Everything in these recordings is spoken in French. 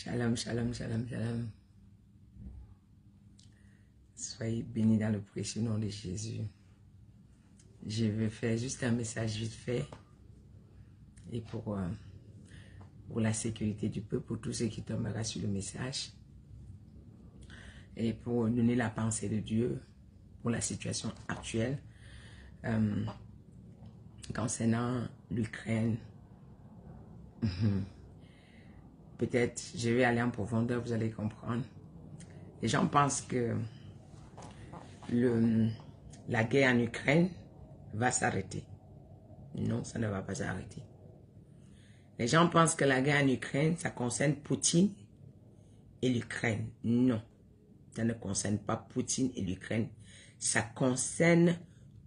Shalom, shalom, shalom, shalom. Soyez bénis dans le précieux nom de Jésus. Je vais faire juste un message vite fait. Et pour la sécurité du peuple, pour tous ceux qui tombera sur le message. Et pour donner la pensée de Dieu pour la situation actuelle concernant l'Ukraine. Peut-être, je vais aller en profondeur, vous allez comprendre. Les gens pensent que la guerre en Ukraine va s'arrêter. Non, ça ne va pas s'arrêter. Les gens pensent que la guerre en Ukraine, ça concerne Poutine et l'Ukraine. Non, ça ne concerne pas Poutine et l'Ukraine. Ça concerne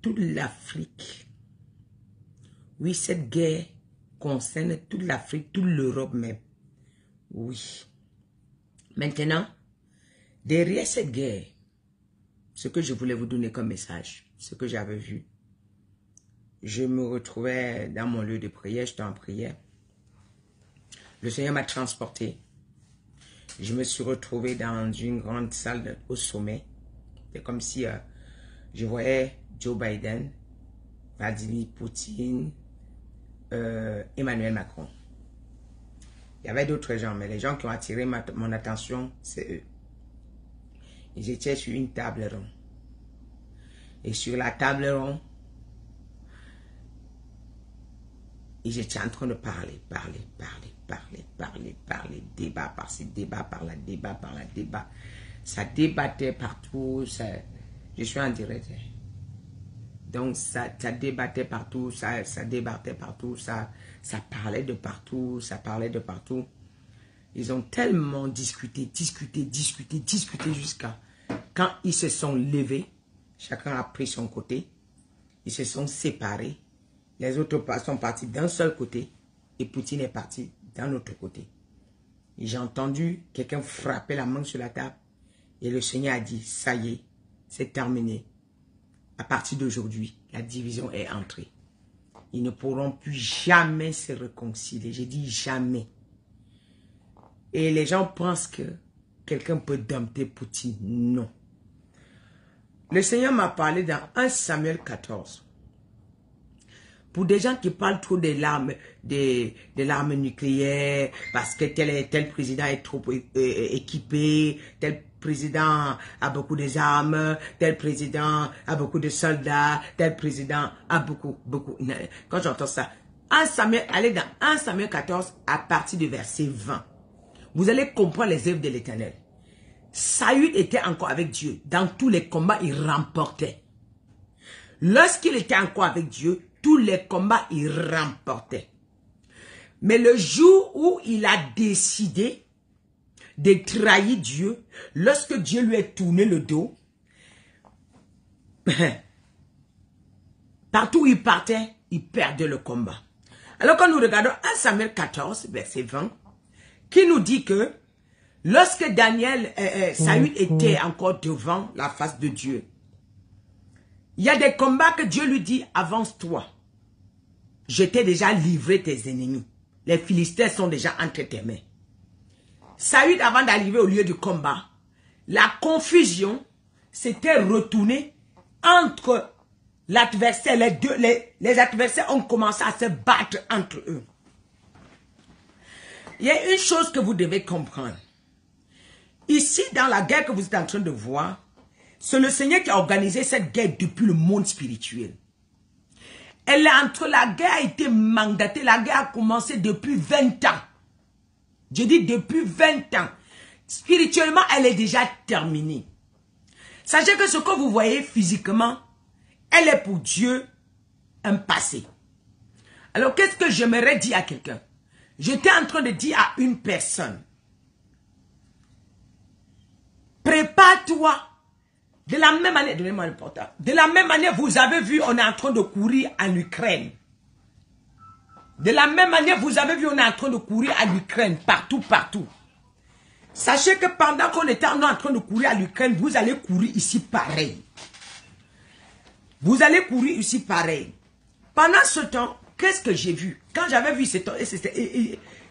toute l'Afrique. Oui, cette guerre concerne toute l'Afrique, toute l'Europe même. Oui. Maintenant, derrière cette guerre, ce que je voulais vous donner comme message, ce que j'avais vu, je me retrouvais dans mon lieu de prière, j'étais en prière. Le Seigneur m'a transporté. Je me suis retrouvé dans une grande salle au sommet. C'est comme si je voyais Joe Biden, Vladimir Poutine, Emmanuel Macron. Il y avait d'autres gens, mais les gens qui ont attiré mon attention, c'est eux. Ils étaient sur une table ronde. Et sur la table ronde, ils étaient en train de parler, débat par-ci, débat par-là, débat par-là, débat. Ça débattait partout, je suis en direct. Donc ça débattait partout, ça débattait partout, ça parlait de partout, ça parlait de partout. Ils ont tellement discuté jusqu'à quand ils se sont levés, chacun a pris son côté, ils se sont séparés, les autres sont partis d'un seul côté et Poutine est parti d'un autre côté. J'ai entendu quelqu'un frapper la main sur la table et le Seigneur a dit, ça y est, c'est terminé. À partir d'aujourd'hui, la division est entrée. Ils ne pourront plus jamais se réconcilier. J'ai dit jamais. Et les gens pensent que quelqu'un peut dompter Poutine. Non. Le Seigneur m'a parlé dans 1 Samuel 14. Pour des gens qui parlent trop de l'arme nucléaire, parce que tel président est trop équipé, tel président a beaucoup d'armes, tel président a beaucoup de soldats, tel président a beaucoup. Quand j'entends ça, allez dans 1 Samuel 14 à partir du verset 20. Vous allez comprendre les œuvres de l'Éternel. Saül était encore avec Dieu. Dans tous les combats, il remportait. Lorsqu'il était encore avec Dieu, tous les combats, il remportait. Mais le jour où il a décidé de trahir Dieu, lorsque Dieu lui a tourné le dos, partout où il partait, il perdait le combat. Alors quand nous regardons 1 Samuel 14, verset 20, qui nous dit que lorsque Saül était encore devant la face de Dieu, il y a des combats que Dieu lui dit, avance-toi. Je t'ai déjà livré tes ennemis. Les Philistins sont déjà entre tes mains. Saül, avant d'arriver au lieu du combat, la confusion s'était retournée entre l'adversaire. Les adversaires ont commencé à se battre entre eux. Il y a une chose que vous devez comprendre. Ici, dans la guerre que vous êtes en train de voir, c'est le Seigneur qui a organisé cette guerre depuis le monde spirituel. La guerre a été mandatée, la guerre a commencé depuis 20 ans. Je dis depuis 20 ans. Spirituellement, elle est déjà terminée. Sachez que ce que vous voyez physiquement, elle est pour Dieu un passé. Alors, qu'est-ce que j'aimerais dire à quelqu'un? J'étais en train de dire à une personne, prépare-toi. De la même manière, de la même manière, vous avez vu, on est en train de courir en Ukraine. De la même manière, vous avez vu, on est en train de courir à l'Ukraine, partout. Sachez que pendant qu'on était en train de courir à l'Ukraine, vous allez courir ici pareil. Vous allez courir ici pareil. Pendant ce temps, qu'est-ce que j'ai vu? Quand j'avais vu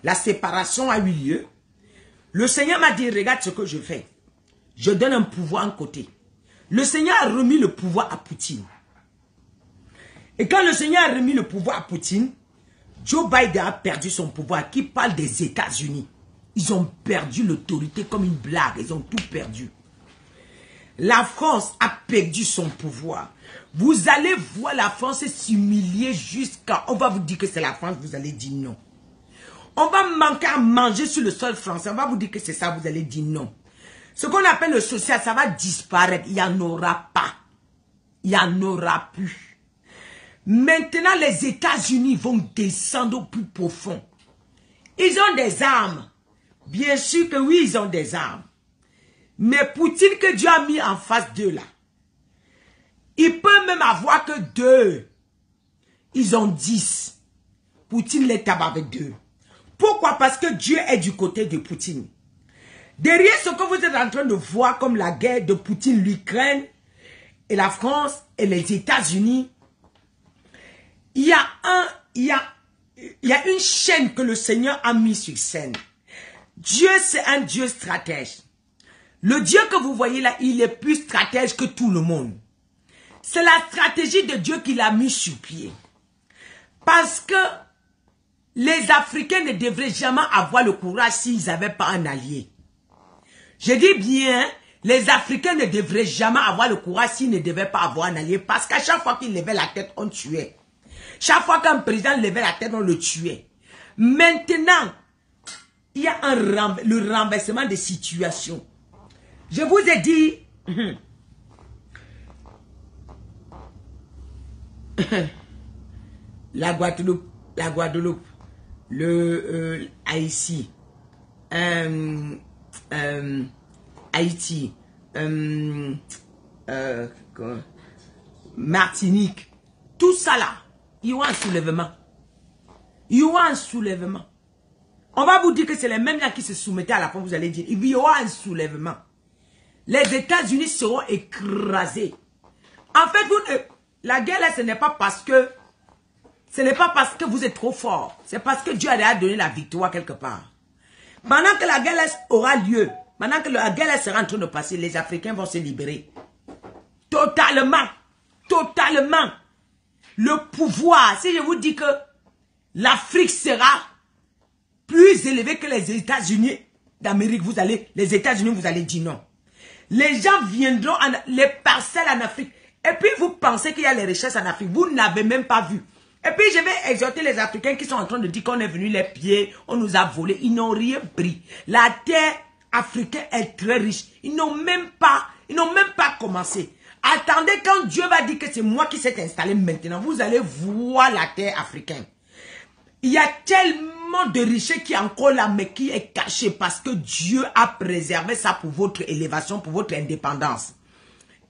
la séparation a eu lieu, Le Seigneur m'a dit, regarde ce que je fais. Je donne un pouvoir en côté. Le Seigneur a remis le pouvoir à Poutine. Et quand le Seigneur a remis le pouvoir à Poutine, Joe Biden a perdu son pouvoir. Qui parle des États-Unis? Ils ont perdu l'autorité comme une blague. Ils ont tout perdu. La France a perdu son pouvoir. Vous allez voir la France s'humilier jusqu'à... On va vous dire que c'est la France, vous allez dire non. On va manquer à manger sur le sol français. On va vous dire que c'est ça, vous allez dire non. Ce qu'on appelle le social, ça va disparaître. Il n'y en aura pas. Il n'y en aura plus. Maintenant, les États-Unis vont descendre au plus profond. Ils ont des armes. Bien sûr que oui, ils ont des armes. Mais Poutine que Dieu a mis en face d'eux là, il peut même avoir que 2. Ils ont 10. Poutine les tape avec 2. Pourquoi? Parce que Dieu est du côté de Poutine. Derrière ce que vous êtes en train de voir comme la guerre de Poutine, l'Ukraine et la France et les États-Unis, il y a une chaîne que le Seigneur a mis sur scène. Dieu, c'est un Dieu stratège. Le Dieu que vous voyez là, il est plus stratège que tout le monde. C'est la stratégie de Dieu qu'il a mis sur pied. Parce que les Africains ne devraient jamais avoir le courage s'ils n'avaient pas un allié. Je dis bien, les Africains ne devraient jamais avoir le courage s'ils ne devaient pas avoir un allié. Parce qu'à chaque fois qu'ils levaient la tête, on tuait. Chaque fois qu'un président levait la tête, on le tuait. Maintenant, il y a le renversement des situations. Je vous ai dit... la Guadeloupe, le Haïti, Haïti, Martinique, tout ça là, il y aura un soulèvement. Il y aura un soulèvement. On va vous dire que c'est les mêmes gens qui se soumettaient à la fin, vous allez dire, il y aura un soulèvement. Les États-Unis seront écrasés. En fait, la guerre là, ce n'est pas parce que vous êtes trop fort. C'est parce que Dieu a déjà donné la victoire quelque part. Pendant que la guerre là aura lieu, pendant que la guerre là sera en train de passer, les Africains vont se libérer. Totalement. Totalement. Le pouvoir, si je vous dis que l'Afrique sera plus élevée que les États-Unis d'Amérique, les États-Unis, vous allez dire non. Les gens viendront, les parcelles en Afrique. Et puis vous pensez qu'il y a les richesses en Afrique. Vous n'avez même pas vu. Et puis je vais exhorter les Africains qui sont en train de dire qu'on est venu les pieds, on nous a volé. Ils n'ont rien pris. La terre africaine est très riche. Ils n'ont même pas commencé. Attendez quand Dieu va dire que c'est moi qui s'est installé maintenant. Vous allez voir la terre africaine. Il y a tellement de richesses qui est encore là, mais qui est cachée parce que Dieu a préservé ça pour votre élévation, pour votre indépendance.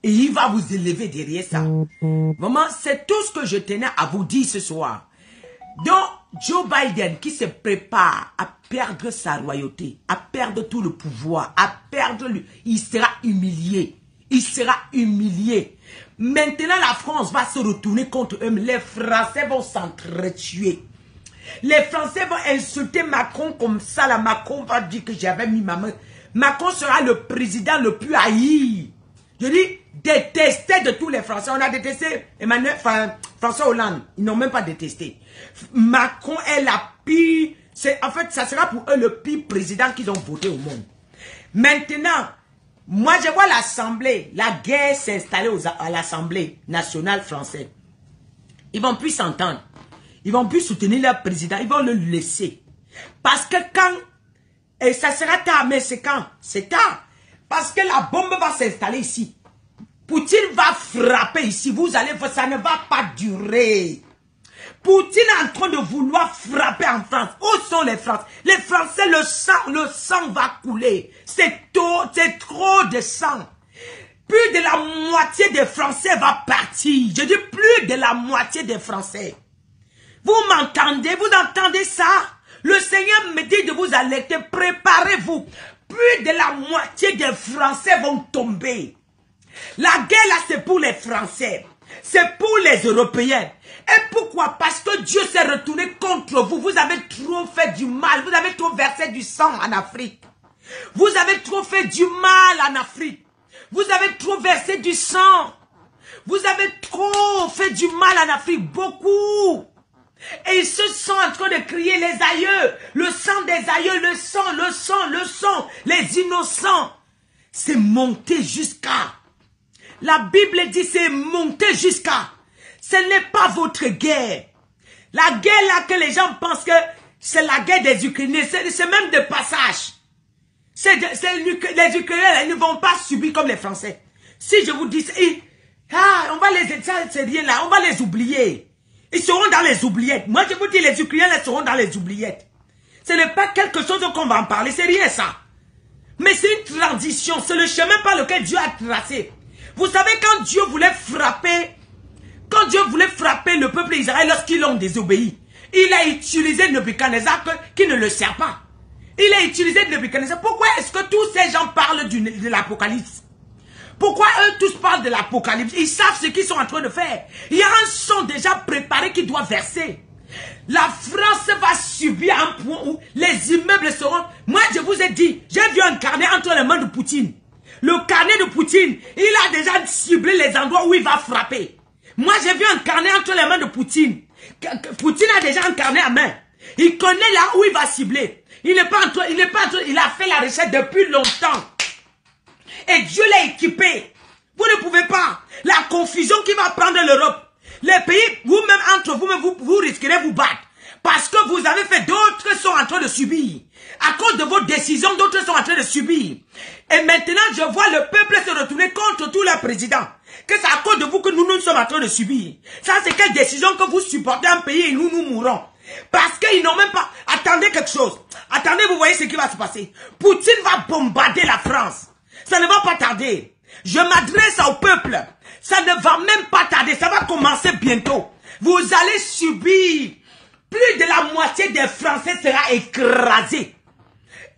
Et il va vous élever derrière ça. Vraiment, c'est tout ce que je tenais à vous dire ce soir. Donc, Joe Biden qui se prépare à perdre sa royauté, à perdre tout le pouvoir, à perdre lui, il sera humilié. Il sera humilié. Maintenant, la France va se retourner contre eux. Les Français vont s'entretuer. Les Français vont insulter Macron comme ça. La Macron va dire que j'avais mis ma main. Macron sera le président le plus haï. Je dis, détesté de tous les Français. On a détesté François Hollande. Ils n'ont même pas détesté. Macron est la pire. En fait, ça sera pour eux le pire président qu'ils ont voté au monde. Maintenant, moi je vois l'Assemblée. La guerre s'installer à l'Assemblée nationale française. Ils vont plus s'entendre. Ils vont plus soutenir leur président. Ils vont le laisser. Parce que quand... Et ça sera tard. Mais c'est quand? C'est tard. Parce que la bombe va s'installer ici. Poutine va frapper ici. Vous allez voir, ça ne va pas durer. Poutine est en train de vouloir frapper en France. Où sont les Français? Les Français, le sang va couler. C'est trop de sang. Plus de la moitié des Français va partir. Je dis plus de la moitié des Français. Vous m'entendez? Vous entendez ça? Le Seigneur me dit de vous alerter. Préparez-vous. Plus de la moitié des Français vont tomber. La guerre là, c'est pour les Français. C'est pour les Européens. Et pourquoi? Parce que Dieu s'est retourné contre vous. Vous avez trop fait du mal. Vous avez trop versé du sang en Afrique. Vous avez trop fait du mal en Afrique. Vous avez trop versé du sang. Vous avez trop fait du mal en Afrique. Beaucoup. Et ils se sont en train de crier les aïeux. Le sang des aïeux, le sang, le sang, le sang. Les innocents. C'est monté jusqu'à. La Bible dit c'est monté jusqu'à. Ce n'est pas votre guerre. La guerre là que les gens pensent que c'est la guerre des Ukrainiens. C'est même de passage. Les Ukrainiens là, ils ne vont pas subir comme les Français. Si je vous dis, on va les, c'est rien là, on va les oublier. Ils seront dans les oubliettes. Moi je vous dis, les Ukrainiens là seront dans les oubliettes. Ce n'est pas quelque chose qu'on va en parler, c'est rien ça. Mais c'est une transition, c'est le chemin par lequel Dieu a tracé. Vous savez quand Dieu voulait frapper le peuple d'Israël lorsqu'ils l'ont désobéi, il a utilisé Nebuchadnezzar qui ne le sert pas. Il a utilisé Nebuchadnezzar. Pourquoi est-ce que tous ces gens parlent de l'Apocalypse? Pourquoi eux tous parlent de l'Apocalypse? Ils savent ce qu'ils sont en train de faire. Il y a un son déjà préparé qui doit verser. La France va subir un point où les immeubles seront... Moi, je vous ai dit, j'ai vu un carnet entre les mains de Poutine. Le carnet de Poutine, il a déjà ciblé les endroits où il va frapper. Moi, j'ai vu un carnet entre les mains de Poutine. Poutine a déjà un carnet à main. Il connaît là où il va cibler. Il a fait la recherche depuis longtemps. Et Dieu l'a équipé. Vous ne pouvez pas. La confusion qui va prendre l'Europe. Les pays, vous-même, entre vous-même, vous risquerez de vous battre. Parce que vous avez fait, d'autres sont en train de subir. À cause de vos décisions, d'autres sont en train de subir. Et maintenant, je vois le peuple se retourner contre tous les présidents. Que c'est à cause de vous que nous sommes en train de subir. Ça, c'est quelle décision que vous supportez un pays et nous mourrons. Parce qu'ils n'ont même pas... Attendez quelque chose. Attendez, vous voyez ce qui va se passer. Poutine va bombarder la France. Ça ne va pas tarder. Je m'adresse au peuple. Ça ne va même pas tarder. Ça va commencer bientôt. Vous allez subir. Plus de la moitié des Français sera écrasée.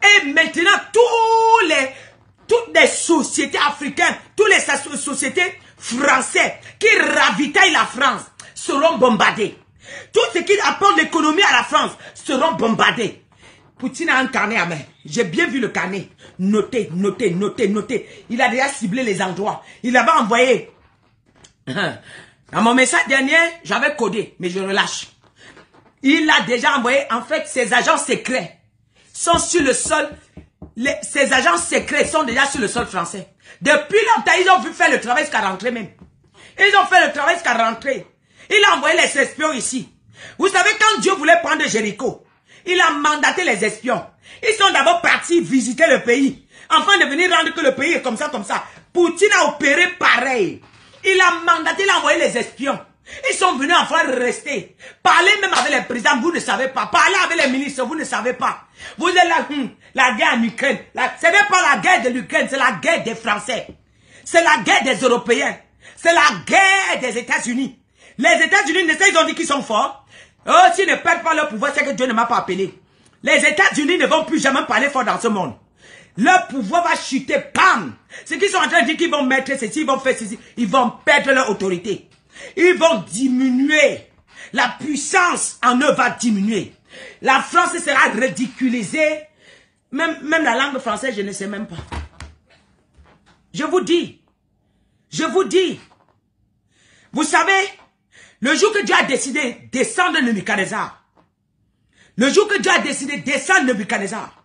Et maintenant, toutes les sociétés africaines, toutes les sociétés françaises qui ravitaillent la France seront bombardées. Tout ce qui apporte l'économie à la France seront bombardés. Poutine a un carnet à main. J'ai bien vu le carnet. Notez, notez, notez, notez. Il a déjà ciblé les endroits. Il avait envoyé. Dans mon message dernier, j'avais codé, mais je relâche. Il a déjà envoyé, en fait, ses agents secrets sont sur le sol. Ces agents secrets sont déjà sur le sol français. Depuis longtemps, ils ont vu faire le travail jusqu'à rentrer même. Ils ont fait le travail jusqu'à rentrer. Il a envoyé les espions ici. Vous savez, quand Dieu voulait prendre Jéricho, il a mandaté les espions. Ils sont d'abord partis visiter le pays, afin de venir rendre que le pays est comme ça, comme ça. Poutine a opéré pareil. Il a mandaté, il a envoyé les espions. Ils sont venus enfin rester. Parler même avec les présidents, vous ne savez pas. Parler avec les ministres, vous ne savez pas. Vous êtes là, la guerre en Ukraine. Ce n'est pas la guerre de l'Ukraine, c'est la guerre des Français. C'est la guerre des Européens. C'est la guerre des États-Unis. Les États-Unis, ils ont dit qu'ils sont forts. Oh, s'ils ne perdent pas leur pouvoir, c'est que Dieu ne m'a pas appelé. Les États-Unis ne vont plus jamais parler fort dans ce monde. Leur pouvoir va chuter, bam. Ce qu'ils sont en train de dire qu'ils vont mettre ceci, ils vont faire ceci, ils vont perdre leur autorité. Ils vont diminuer. La puissance en eux va diminuer. La France sera ridiculisée. Même la langue française, je ne sais même pas. Je vous dis. Je vous dis. Vous savez, le jour que Dieu a décidé de descendre Nebuchadnezzar, le jour que Dieu a décidé de descendre Nebuchadnezzar,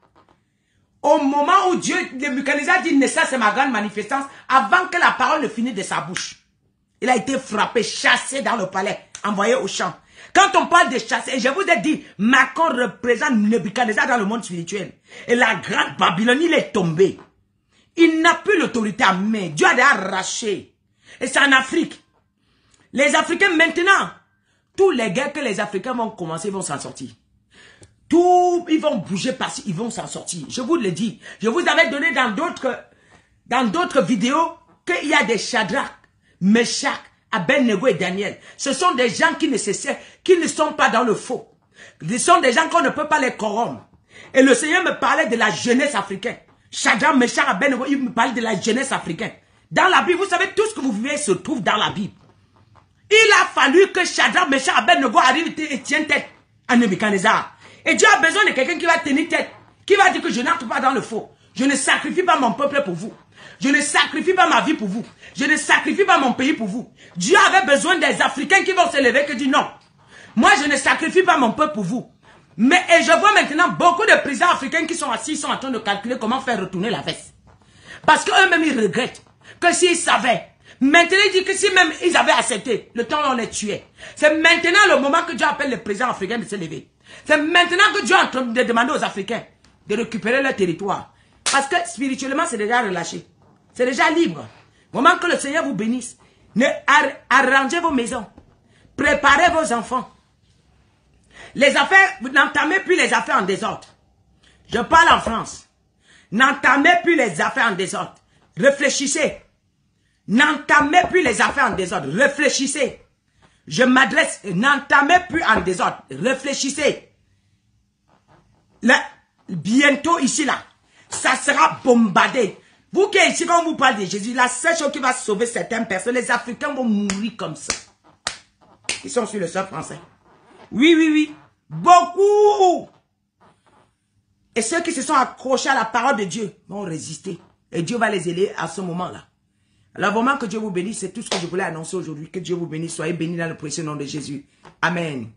au moment où Nebuchadnezzar dit, ça c'est ma grande manifestance, avant que la parole ne finisse de sa bouche, il a été frappé, chassé dans le palais, envoyé au champ. Quand on parle de chasser, et je vous ai dit, Macron représente Nebuchadnezzar dans le monde spirituel. Et la grande Babylone, il est tombé. Il n'a plus l'autorité à main. Dieu a déjà arraché. Et c'est en Afrique. Les Africains maintenant, tous les guerres que les Africains vont commencer, ils vont s'en sortir. Ils vont bouger parce qu'ils vont s'en sortir. Je vous le dis. Je vous avais donné dans d'autres vidéos qu'il y a des Shadrach, Meshach, Abednego et Daniel. Ce sont des gens qui ne sont pas dans le faux. Ce sont des gens qu'on ne peut pas les corrompre. Et le Seigneur me parlait de la jeunesse africaine. Shadrach, Meshach, Abednego, il me parlait de la jeunesse africaine. Dans la Bible, vous savez, tout ce que vous vivez se trouve dans la Bible. Il a fallu que Shadrach, Meshach, Abednego arrive et tienne tête à Nebuchadnezzar. Et Dieu a besoin de quelqu'un qui va tenir tête, qui va dire que je n'entre pas dans le faux. Je ne sacrifie pas mon peuple pour vous. Je ne sacrifie pas ma vie pour vous. Je ne sacrifie pas mon pays pour vous. Dieu avait besoin des Africains qui vont se lever qui disent non. Moi, je ne sacrifie pas mon peuple pour vous. Mais et je vois maintenant beaucoup de présidents africains qui sont assis, sont en train de calculer comment faire retourner la veste. Parce qu'eux-mêmes, ils regrettent que s'ils savaient. Maintenant, ils disent que si même ils avaient accepté, le temps on les tuait. C'est maintenant le moment que Dieu appelle les présidents africains de se lever. C'est maintenant que Dieu est en train de demander aux Africains de récupérer leur territoire. Parce que spirituellement, c'est déjà relâché. C'est déjà libre. Au moment que le Seigneur vous bénisse, arrangez vos maisons. Préparez vos enfants. Les affaires, vous n'entamez plus les affaires en désordre. Je parle en France. N'entamez plus les affaires en désordre. Réfléchissez. N'entamez plus les affaires en désordre. Réfléchissez. Je m'adresse, n'entamez plus en désordre. Réfléchissez. Là, bientôt ici, là, ça sera bombardé. Vous qui êtes ici, quand on vous parle de Jésus, la seule chose qui va sauver certaines personnes, les Africains vont mourir comme ça. Ils sont sur le sol français. Oui, oui, oui. Beaucoup. Et ceux qui se sont accrochés à la parole de Dieu vont résister. Et Dieu va les aider à ce moment-là. Alors vraiment que Dieu vous bénisse, c'est tout ce que je voulais annoncer aujourd'hui. Que Dieu vous bénisse. Soyez bénis dans le précieux nom de Jésus. Amen.